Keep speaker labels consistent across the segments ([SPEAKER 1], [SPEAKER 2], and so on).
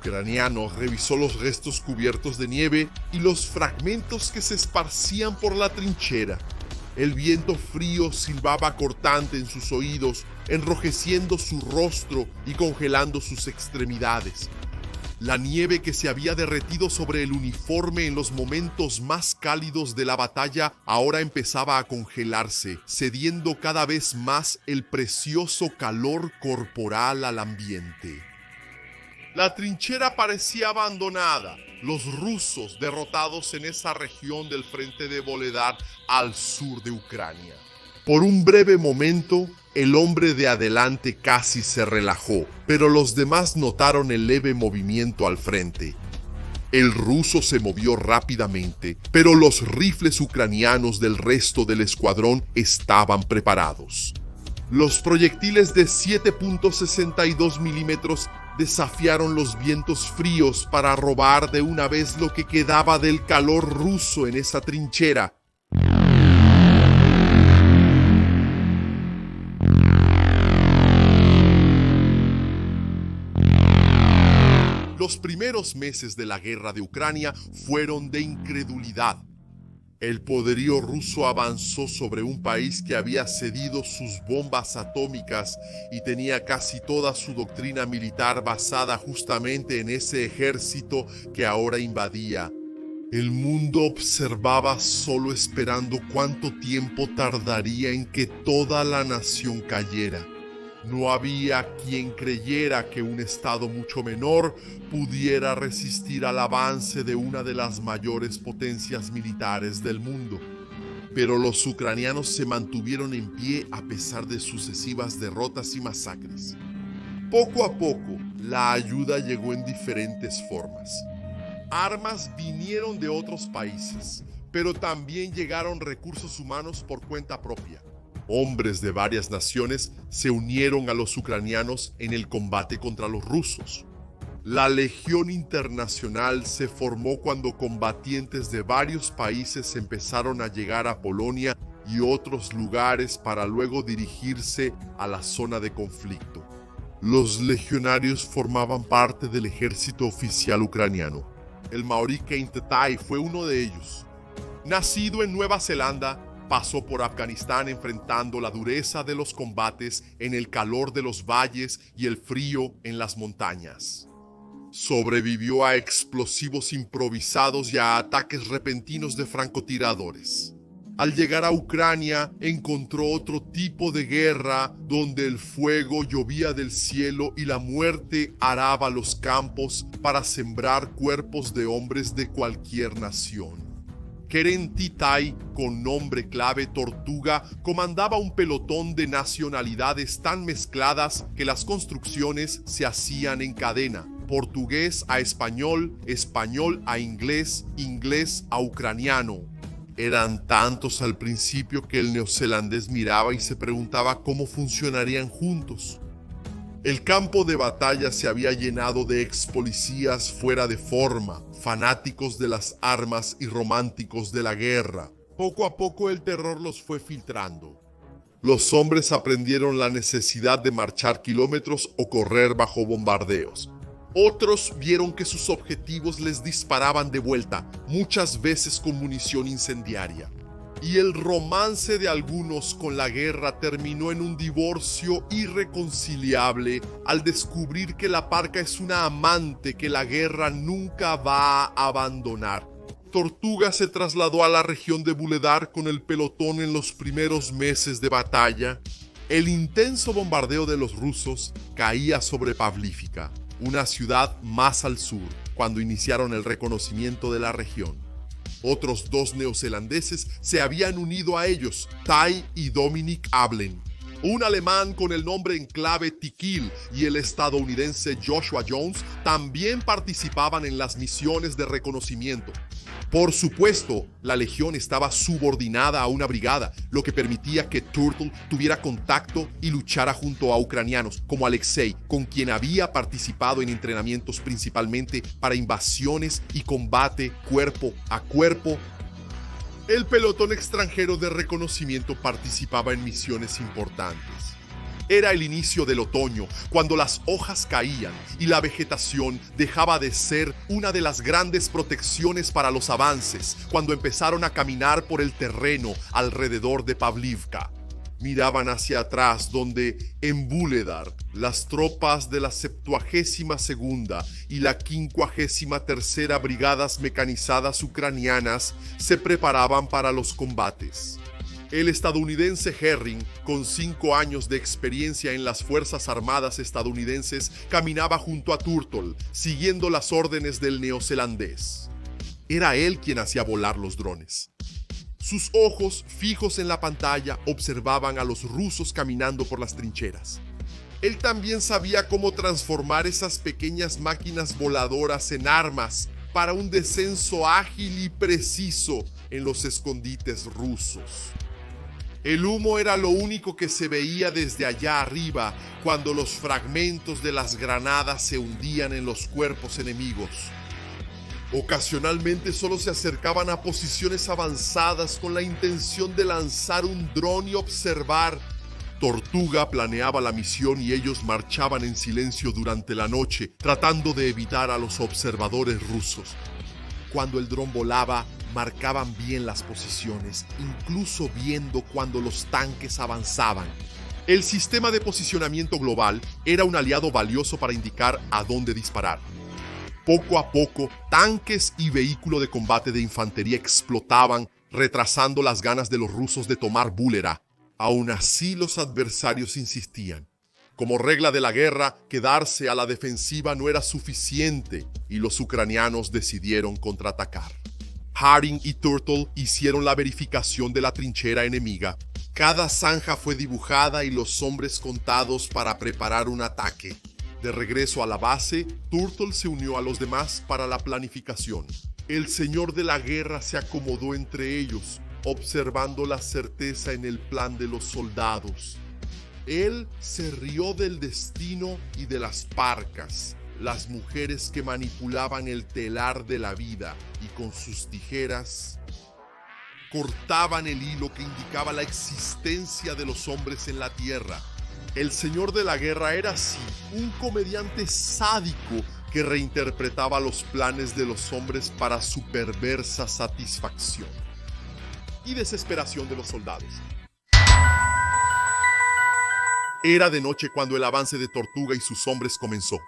[SPEAKER 1] ucraniano revisó los restos cubiertos de nieve y los fragmentos que se esparcían por la trinchera. El viento frío silbaba cortante en sus oídos, enrojeciendo su rostro y congelando sus extremidades. La nieve que se había derretido sobre el uniforme en los momentos más cálidos de la batalla ahora empezaba a congelarse, cediendo cada vez más el precioso calor corporal al ambiente. La trinchera parecía abandonada. Los rusos derrotados en esa región del frente de Vuhledar al sur de Ucrania. Por un breve momento, el hombre de adelante casi se relajó, pero los demás notaron el leve movimiento al frente. El ruso se movió rápidamente, pero los rifles ucranianos del resto del escuadrón estaban preparados. Los proyectiles de 7.62 milímetros desafiaron los vientos fríos para robar de una vez lo que quedaba del calor ruso en esa trinchera. Los primeros meses de la guerra de Ucrania fueron de incredulidad. El poderío ruso avanzó sobre un país que había cedido sus bombas atómicas y tenía casi toda su doctrina militar basada justamente en ese ejército que ahora invadía. El mundo observaba solo esperando cuánto tiempo tardaría en que toda la nación cayera. No había quien creyera que un estado mucho menor pudiera resistir al avance de una de las mayores potencias militares del mundo. Pero los ucranianos se mantuvieron en pie a pesar de sucesivas derrotas y masacres. Poco a poco, la ayuda llegó en diferentes formas. Armas vinieron de otros países, pero también llegaron recursos humanos por cuenta propia. Hombres de varias naciones se unieron a los ucranianos en el combate contra los rusos. La Legión Internacional se formó cuando combatientes de varios países empezaron a llegar a Polonia y otros lugares para luego dirigirse a la zona de conflicto. Los legionarios formaban parte del ejército oficial ucraniano. El maorí Keintetai fue uno de ellos. Nacido en Nueva Zelanda, pasó por Afganistán enfrentando la dureza de los combates en el calor de los valles y el frío en las montañas. Sobrevivió a explosivos improvisados y a ataques repentinos de francotiradores. Al llegar a Ucrania, encontró otro tipo de guerra donde el fuego llovía del cielo y la muerte araba los campos para sembrar cuerpos de hombres de cualquier nación. Keren Titai, con nombre clave Tortuga, comandaba un pelotón de nacionalidades tan mezcladas que las construcciones se hacían en cadena. Portugués a español, español a inglés, inglés a ucraniano. Eran tantos al principio que el neozelandés miraba y se preguntaba cómo funcionarían juntos. El campo de batalla se había llenado de ex policías fuera de forma, fanáticos de las armas y románticos de la guerra. Poco a poco el terror los fue filtrando. Los hombres aprendieron la necesidad de marchar kilómetros o correr bajo bombardeos. Otros vieron que sus objetivos les disparaban de vuelta, muchas veces con munición incendiaria. Y el romance de algunos con la guerra terminó en un divorcio irreconciliable al descubrir que la parca es una amante que la guerra nunca va a abandonar. Tortuga se trasladó a la región de Vuhledar con el pelotón en los primeros meses de batalla. El intenso bombardeo de los rusos caía sobre Pavlífica, una ciudad más al sur, cuando iniciaron el reconocimiento de la región. Otros dos neozelandeses se habían unido a ellos, Tai y Dominic Ablen. Un alemán con el nombre en clave Tikil y el estadounidense Joshua Jones también participaban en las misiones de reconocimiento. Por supuesto, la legión estaba subordinada a una brigada, lo que permitía que Turtle tuviera contacto y luchara junto a ucranianos como Alexei, con quien había participado en entrenamientos principalmente para invasiones y combate cuerpo a cuerpo. El pelotón extranjero de reconocimiento participaba en misiones importantes. Era el inicio del otoño, cuando las hojas caían y la vegetación dejaba de ser una de las grandes protecciones para los avances, cuando empezaron a caminar por el terreno alrededor de Pavlivka. Miraban hacia atrás, donde en Vuhledar las tropas de la 72ª y la 53ª Brigadas Mecanizadas Ucranianas se preparaban para los combates. El estadounidense Herring, con 5 años de experiencia en las Fuerzas Armadas estadounidenses, caminaba junto a Turtle, siguiendo las órdenes del neozelandés. Era él quien hacía volar los drones. Sus ojos, fijos en la pantalla, observaban a los rusos caminando por las trincheras. Él también sabía cómo transformar esas pequeñas máquinas voladoras en armas para un descenso ágil y preciso en los escondites rusos. El humo era lo único que se veía desde allá arriba cuando los fragmentos de las granadas se hundían en los cuerpos enemigos. Ocasionalmente solo se acercaban a posiciones avanzadas con la intención de lanzar un dron y observar. Tortuga planeaba la misión y ellos marchaban en silencio durante la noche, tratando de evitar a los observadores rusos. Cuando el dron volaba, marcaban bien las posiciones, incluso viendo cuando los tanques avanzaban. El sistema de posicionamiento global era un aliado valioso para indicar a dónde disparar. Poco a poco, tanques y vehículos de combate de infantería explotaban, retrasando las ganas de los rusos de tomar Vuhledar. Aún así, los adversarios insistían. Como regla de la guerra, quedarse a la defensiva no era suficiente y los ucranianos decidieron contraatacar. Herring y Turtle hicieron la verificación de la trinchera enemiga. Cada zanja fue dibujada y los hombres contados para preparar un ataque. De regreso a la base, Turtle se unió a los demás para la planificación. El señor de la guerra se acomodó entre ellos, observando la certeza en el plan de los soldados. Él se rió del destino y de las parcas, las mujeres que manipulaban el telar de la vida y con sus tijeras cortaban el hilo que indicaba la existencia de los hombres en la tierra. El señor de la guerra era así, un comediante sádico que reinterpretaba los planes de los hombres para su perversa satisfacción y desesperación de los soldados. Era de noche cuando el avance de Tortuga y sus hombres comenzó.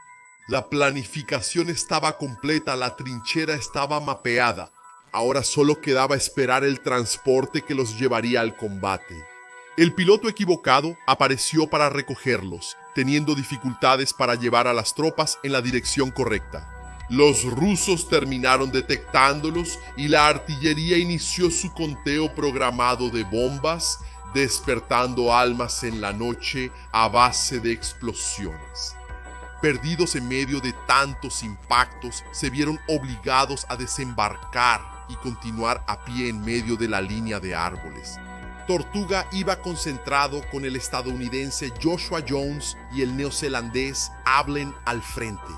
[SPEAKER 1] La planificación estaba completa, la trinchera estaba mapeada. Ahora solo quedaba esperar el transporte que los llevaría al combate. El piloto equivocado apareció para recogerlos, teniendo dificultades para llevar a las tropas en la dirección correcta. Los rusos terminaron detectándolos y la artillería inició su conteo programado de bombas, despertando almas en la noche a base de explosiones. Perdidos en medio de tantos impactos, se vieron obligados a desembarcar y continuar a pie en medio de la línea de árboles. Tortuga iba concentrado con el estadounidense Joshua Jones y el neozelandés Ablen al frente.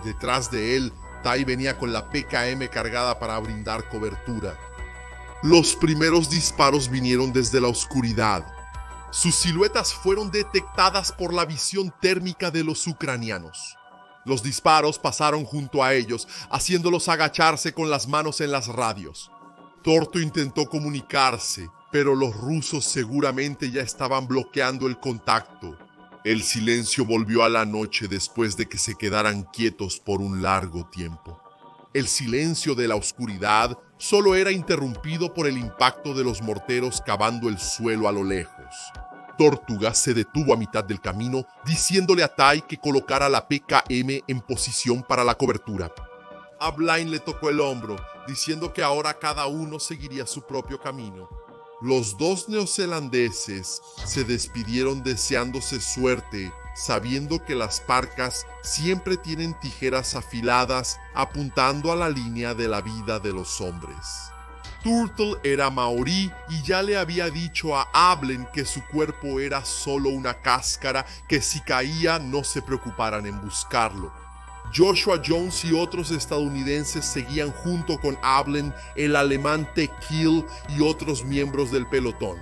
[SPEAKER 1] Detrás de él, Tai venía con la PKM cargada para brindar cobertura. Los primeros disparos vinieron desde la oscuridad. Sus siluetas fueron detectadas por la visión térmica de los ucranianos. Los disparos pasaron junto a ellos, haciéndolos agacharse con las manos en las radios. Torto intentó comunicarse, pero los rusos seguramente ya estaban bloqueando el contacto. El silencio volvió a la noche después de que se quedaran quietos por un largo tiempo. El silencio de la oscuridad solo era interrumpido por el impacto de los morteros cavando el suelo a lo lejos. Tortuga se detuvo a mitad del camino, diciéndole a Tai que colocara la PKM en posición para la cobertura. A Blaine le tocó el hombro, diciendo que ahora cada uno seguiría su propio camino. Los dos neozelandeses se despidieron deseándose suerte, sabiendo que las parcas siempre tienen tijeras afiladas apuntando a la línea de la vida de los hombres. Turtle era maorí y ya le había dicho a Ablen que su cuerpo era solo una cáscara, que si caía no se preocuparan en buscarlo. Joshua Jones y otros estadounidenses seguían junto con Ablen, el alemán Tequil y otros miembros del pelotón.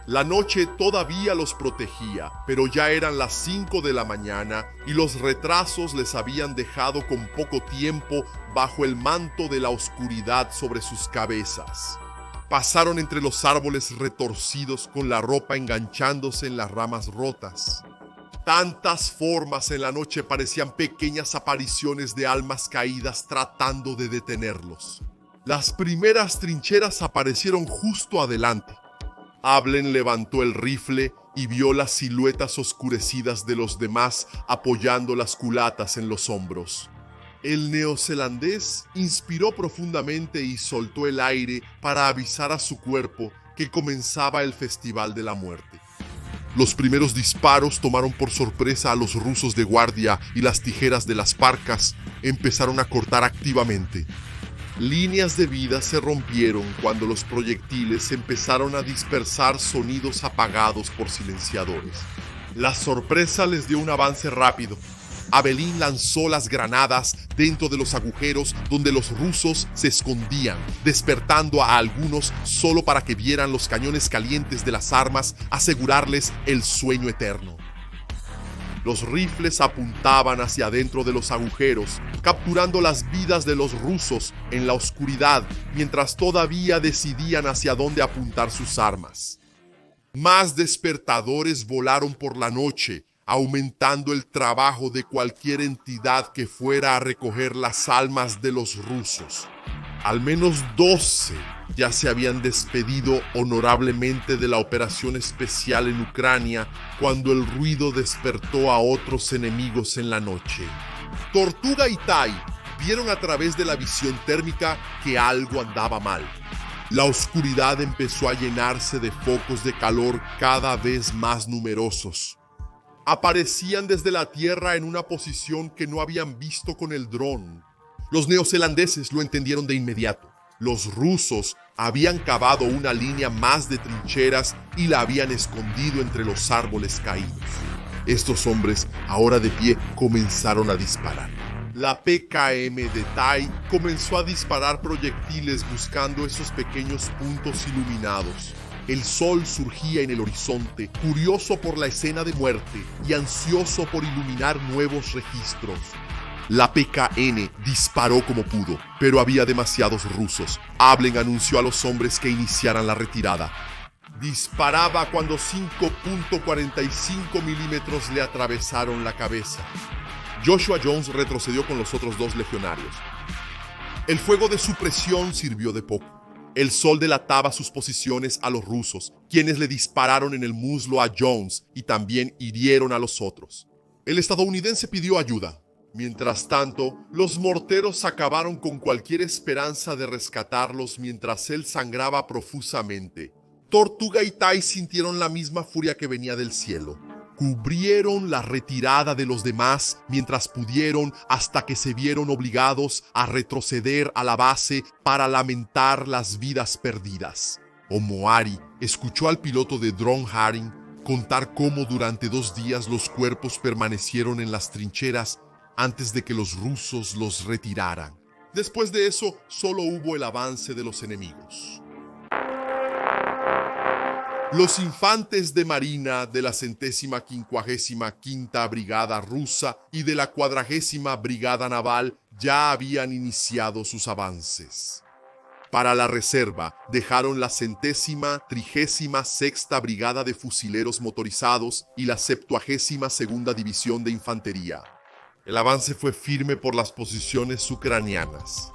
[SPEAKER 1] La noche todavía los protegía, pero ya eran las 5 de la mañana y los retrasos les habían dejado con poco tiempo bajo el manto de la oscuridad sobre sus cabezas. Pasaron entre los árboles retorcidos con la ropa enganchándose en las ramas rotas. Tantas formas en la noche parecían pequeñas apariciones de almas caídas tratando de detenerlos. Las primeras trincheras aparecieron justo adelante. Ablen levantó el rifle y vio las siluetas oscurecidas de los demás apoyando las culatas en los hombros. El neozelandés inspiró profundamente y soltó el aire para avisar a su cuerpo que comenzaba el Festival de la Muerte. Los primeros disparos tomaron por sorpresa a los rusos de guardia y las tijeras de las parcas empezaron a cortar activamente. Líneas de vida se rompieron cuando los proyectiles empezaron a dispersar sonidos apagados por silenciadores. La sorpresa les dio un avance rápido. Abelín lanzó las granadas dentro de los agujeros donde los rusos se escondían, despertando a algunos solo para que vieran los cañones calientes de las armas asegurarles el sueño eterno. Los rifles apuntaban hacia adentro de los agujeros, capturando las vidas de los rusos en la oscuridad mientras todavía decidían hacia dónde apuntar sus armas. Más despertadores volaron por la noche, aumentando el trabajo de cualquier entidad que fuera a recoger las almas de los rusos. Al menos 12 ya se habían despedido honorablemente de la operación especial en Ucrania cuando el ruido despertó a otros enemigos en la noche. Tortuga y Tai vieron a través de la visión térmica que algo andaba mal. La oscuridad empezó a llenarse de focos de calor cada vez más numerosos. Aparecían desde la tierra en una posición que no habían visto con el dron. Los neozelandeses lo entendieron de inmediato. Los rusos habían cavado una línea más de trincheras y la habían escondido entre los árboles caídos. Estos hombres, ahora de pie, comenzaron a disparar. La PKM de Tai comenzó a disparar proyectiles buscando esos pequeños puntos iluminados. El sol surgía en el horizonte, curioso por la escena de muerte y ansioso por iluminar nuevos registros. La PKN disparó como pudo, pero había demasiados rusos. Ablen anunció a los hombres que iniciaran la retirada. Disparaba cuando 5.45 milímetros le atravesaron la cabeza. Joshua Jones retrocedió con los otros 2 legionarios. El fuego de supresión sirvió de poco. El sol delataba sus posiciones a los rusos, quienes le dispararon en el muslo a Jones y también hirieron a los otros. El estadounidense pidió ayuda. Mientras tanto, los morteros acabaron con cualquier esperanza de rescatarlos mientras él sangraba profusamente. Tortuga y Tai sintieron la misma furia que venía del cielo. Cubrieron la retirada de los demás mientras pudieron hasta que se vieron obligados a retroceder a la base para lamentar las vidas perdidas. Omoari escuchó al piloto de dron Haring contar cómo durante 2 días los cuerpos permanecieron en las trincheras antes de que los rusos los retiraran. Después de eso, solo hubo el avance de los enemigos. Los infantes de marina de la 155ª Brigada Rusa y de la 40ª Brigada Naval ya habían iniciado sus avances. Para la reserva, dejaron la 136ª Brigada de Fusileros Motorizados y la 72ª División de Infantería. El avance fue firme por las posiciones ucranianas.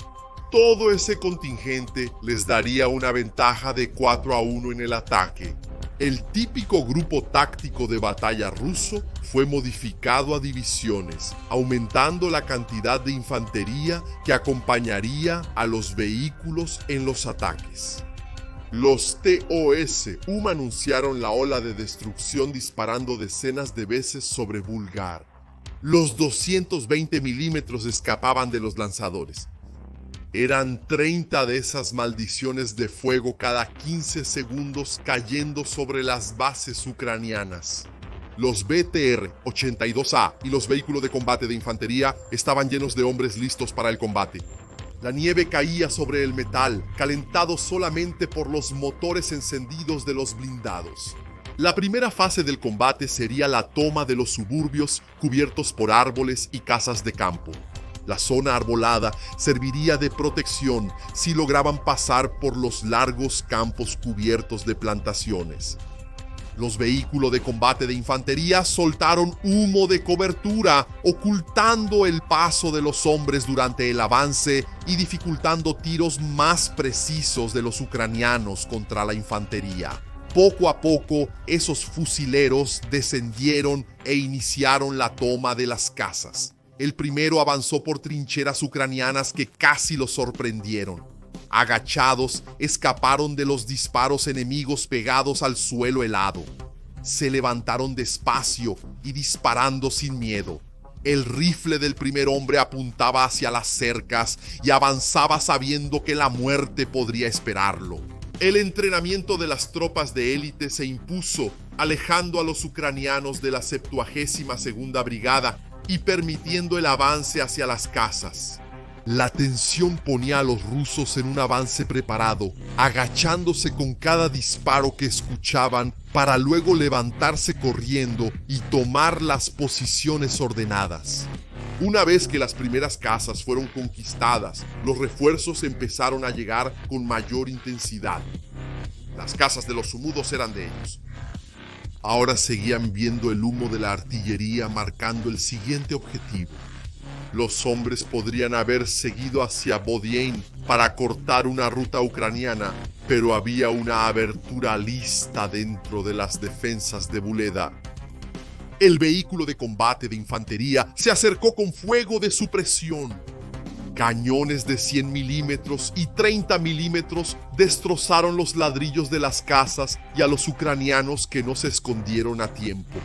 [SPEAKER 1] Todo ese contingente les daría una ventaja de 4-1 en el ataque. El típico grupo táctico de batalla ruso fue modificado a divisiones, aumentando la cantidad de infantería que acompañaría a los vehículos en los ataques. Los TOS anunciaron la ola de destrucción disparando decenas de veces sobre Bulgar. Los 220 milímetros escapaban de los lanzadores. Eran 30 de esas maldiciones de fuego cada 15 segundos cayendo sobre las bases ucranianas. Los BTR-82A y los vehículos de combate de infantería estaban llenos de hombres listos para el combate. La nieve caía sobre el metal, calentado solamente por los motores encendidos de los blindados. La primera fase del combate sería la toma de los suburbios cubiertos por árboles y casas de campo. La zona arbolada serviría de protección si lograban pasar por los largos campos cubiertos de plantaciones. Los vehículos de combate de infantería soltaron humo de cobertura, ocultando el paso de los hombres durante el avance y dificultando tiros más precisos de los ucranianos contra la infantería. Poco a poco, esos fusileros descendieron e iniciaron la toma de las casas. El primero avanzó por trincheras ucranianas que casi lo sorprendieron. Agachados, escaparon de los disparos enemigos pegados al suelo helado. Se levantaron despacio y disparando sin miedo. El rifle del primer hombre apuntaba hacia las cercas y avanzaba sabiendo que la muerte podría esperarlo. El entrenamiento de las tropas de élite se impuso, alejando a los ucranianos de la 72ª Brigada y permitiendo el avance hacia las casas. La tensión ponía a los rusos en un avance preparado, agachándose con cada disparo que escuchaban para luego levantarse corriendo y tomar las posiciones ordenadas. Una vez que las primeras casas fueron conquistadas, los refuerzos empezaron a llegar con mayor intensidad. Las casas de los sumudos eran de ellos. Ahora seguían viendo el humo de la artillería marcando el siguiente objetivo. Los hombres podrían haber seguido hacia Bodiane para cortar una ruta ucraniana, pero había una abertura lista dentro de las defensas de Vuleda. El vehículo de combate de infantería se acercó con fuego de supresión. Cañones de 100 milímetros y 30 milímetros destrozaron los ladrillos de las casas y a los ucranianos que no se escondieron a tiempo.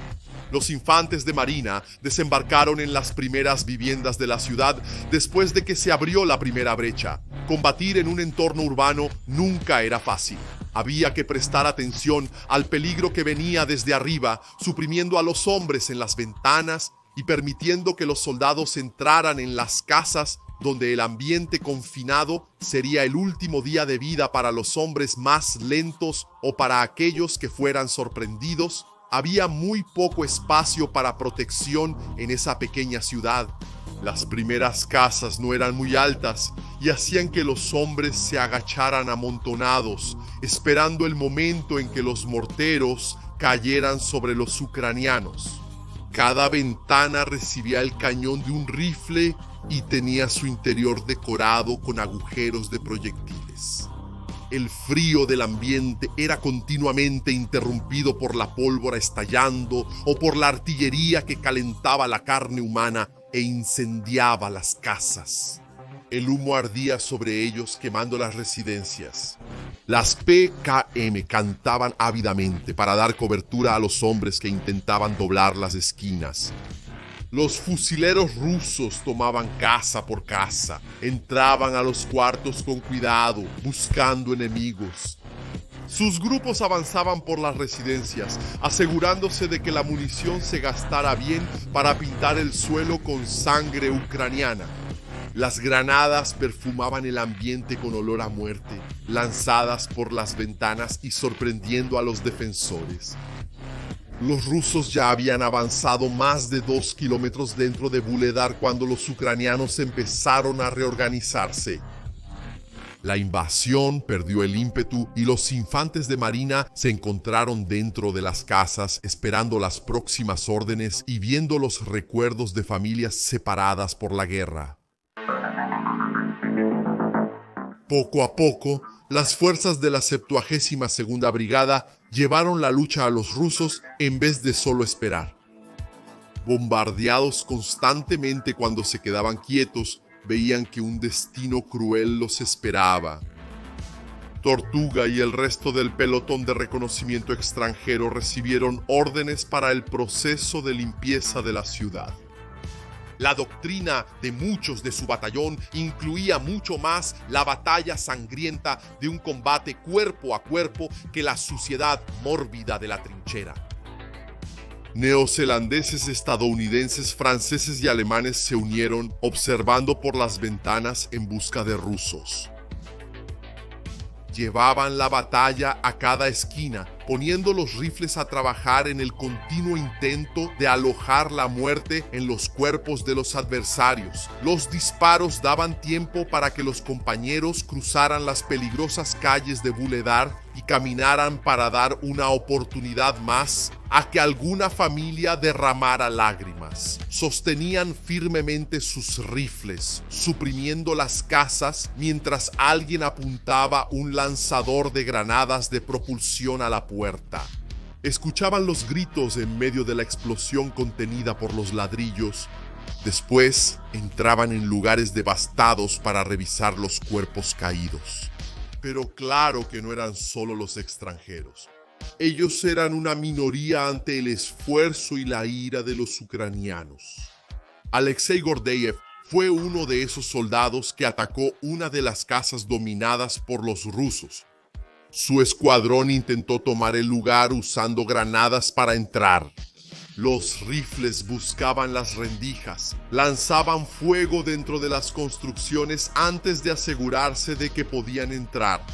[SPEAKER 1] Los infantes de marina desembarcaron en las primeras viviendas de la ciudad después de que se abrió la primera brecha. Combatir en un entorno urbano nunca era fácil. Había que prestar atención al peligro que venía desde arriba, suprimiendo a los hombres en las ventanas y permitiendo que los soldados entraran en las casas donde el ambiente confinado sería el último día de vida para los hombres más lentos o para aquellos que fueran sorprendidos. Había muy poco espacio para protección en esa pequeña ciudad. Las primeras casas no eran muy altas y hacían que los hombres se agacharan amontonados, esperando el momento en que los morteros cayeran sobre los ucranianos. Cada ventana recibía el cañón de un rifle y tenía su interior decorado con agujeros de proyectiles. El frío del ambiente era continuamente interrumpido por la pólvora estallando o por la artillería que calentaba la carne humana e incendiaba las casas. El humo ardía sobre ellos quemando las residencias. Las PKM cantaban ávidamente para dar cobertura a los hombres que intentaban doblar las esquinas. Los fusileros rusos tomaban casa por casa, entraban a los cuartos con cuidado, buscando enemigos. Sus grupos avanzaban por las residencias, asegurándose de que la munición se gastara bien para pintar el suelo con sangre ucraniana. Las granadas perfumaban el ambiente con olor a muerte, lanzadas por las ventanas y sorprendiendo a los defensores. Los rusos ya habían avanzado más de 2 kilómetros dentro de Vuhledar cuando los ucranianos empezaron a reorganizarse. La invasión perdió el ímpetu y los infantes de marina se encontraron dentro de las casas esperando las próximas órdenes y viendo los recuerdos de familias separadas por la guerra. Poco a poco, las fuerzas de la 72ª Brigada llevaron la lucha a los rusos en vez de solo esperar. Bombardeados constantemente cuando se quedaban quietos, veían que un destino cruel los esperaba. Tortuga y el resto del pelotón de reconocimiento extranjero recibieron órdenes para el proceso de limpieza de la ciudad. La doctrina de muchos de su batallón incluía mucho más la batalla sangrienta de un combate cuerpo a cuerpo que la suciedad mórbida de la trinchera. Neozelandeses, estadounidenses, franceses y alemanes se unieron, observando por las ventanas en busca de rusos. Llevaban la batalla a cada esquina, poniendo los rifles a trabajar en el continuo intento de alojar la muerte en los cuerpos de los adversarios. Los disparos daban tiempo para que los compañeros cruzaran las peligrosas calles de Vuhledar y caminaran para dar una oportunidad más a que alguna familia derramara lágrimas. Sostenían firmemente sus rifles, suprimiendo las casas mientras alguien apuntaba un lanzador de granadas de propulsión a la puerta. Escuchaban los gritos en medio de la explosión contenida por los ladrillos. Después entraban en lugares devastados para revisar los cuerpos caídos. Pero claro que no eran solo los extranjeros. Ellos eran una minoría ante el esfuerzo y la ira de los ucranianos. Alexei Gordeyev fue uno de esos soldados que atacó una de las casas dominadas por los rusos. Su escuadrón intentó tomar el lugar usando granadas para entrar. Los rifles buscaban las rendijas, lanzaban fuego dentro de las construcciones antes de asegurarse de que podían entrar.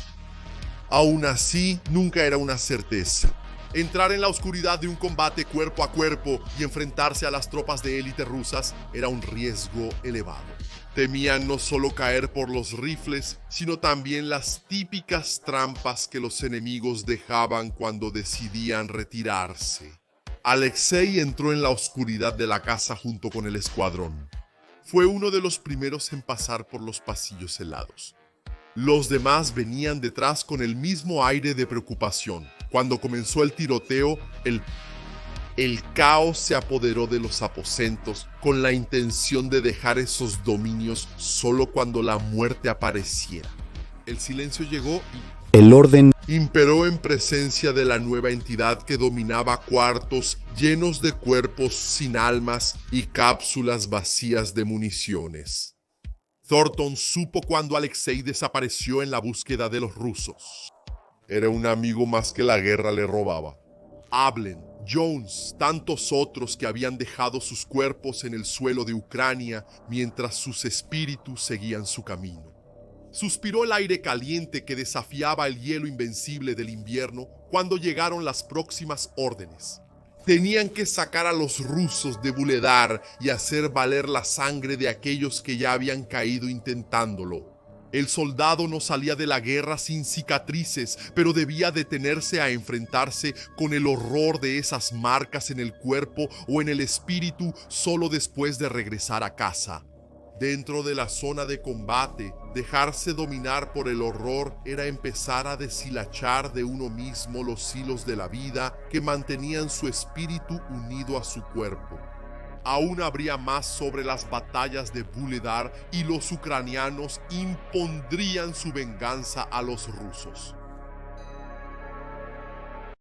[SPEAKER 1] Aún así, nunca era una certeza. Entrar en la oscuridad de un combate cuerpo a cuerpo y enfrentarse a las tropas de élite rusas era un riesgo elevado. Temían no solo caer por los rifles, sino también las típicas trampas que los enemigos dejaban cuando decidían retirarse. Alexei entró en la oscuridad de la casa junto con el escuadrón. Fue uno de los primeros en pasar por los pasillos helados. Los demás venían detrás con el mismo aire de preocupación. Cuando comenzó el tiroteo, el caos se apoderó de los aposentos con la intención de dejar esos dominios solo cuando la muerte apareciera. El silencio llegó y
[SPEAKER 2] el orden
[SPEAKER 1] imperó en presencia de la nueva entidad que dominaba cuartos llenos de cuerpos sin almas y cápsulas vacías de municiones. Thornton supo cuando Alexei desapareció en la búsqueda de los rusos. Era un amigo más que la guerra le robaba. Ablen, Jones, tantos otros que habían dejado sus cuerpos en el suelo de Ucrania mientras sus espíritus seguían su camino. Suspiró el aire caliente que desafiaba el hielo invencible del invierno cuando llegaron las próximas órdenes. Tenían que sacar a los rusos de Vuhledar y hacer valer la sangre de aquellos que ya habían caído intentándolo. El soldado no salía de la guerra sin cicatrices, pero debía detenerse a enfrentarse con el horror de esas marcas en el cuerpo o en el espíritu solo después de regresar a casa. Dentro de la zona de combate, dejarse dominar por el horror era empezar a deshilachar de uno mismo los hilos de la vida que mantenían su espíritu unido a su cuerpo. Aún habría más sobre las batallas de Vuhledar y los ucranianos impondrían su venganza a los rusos.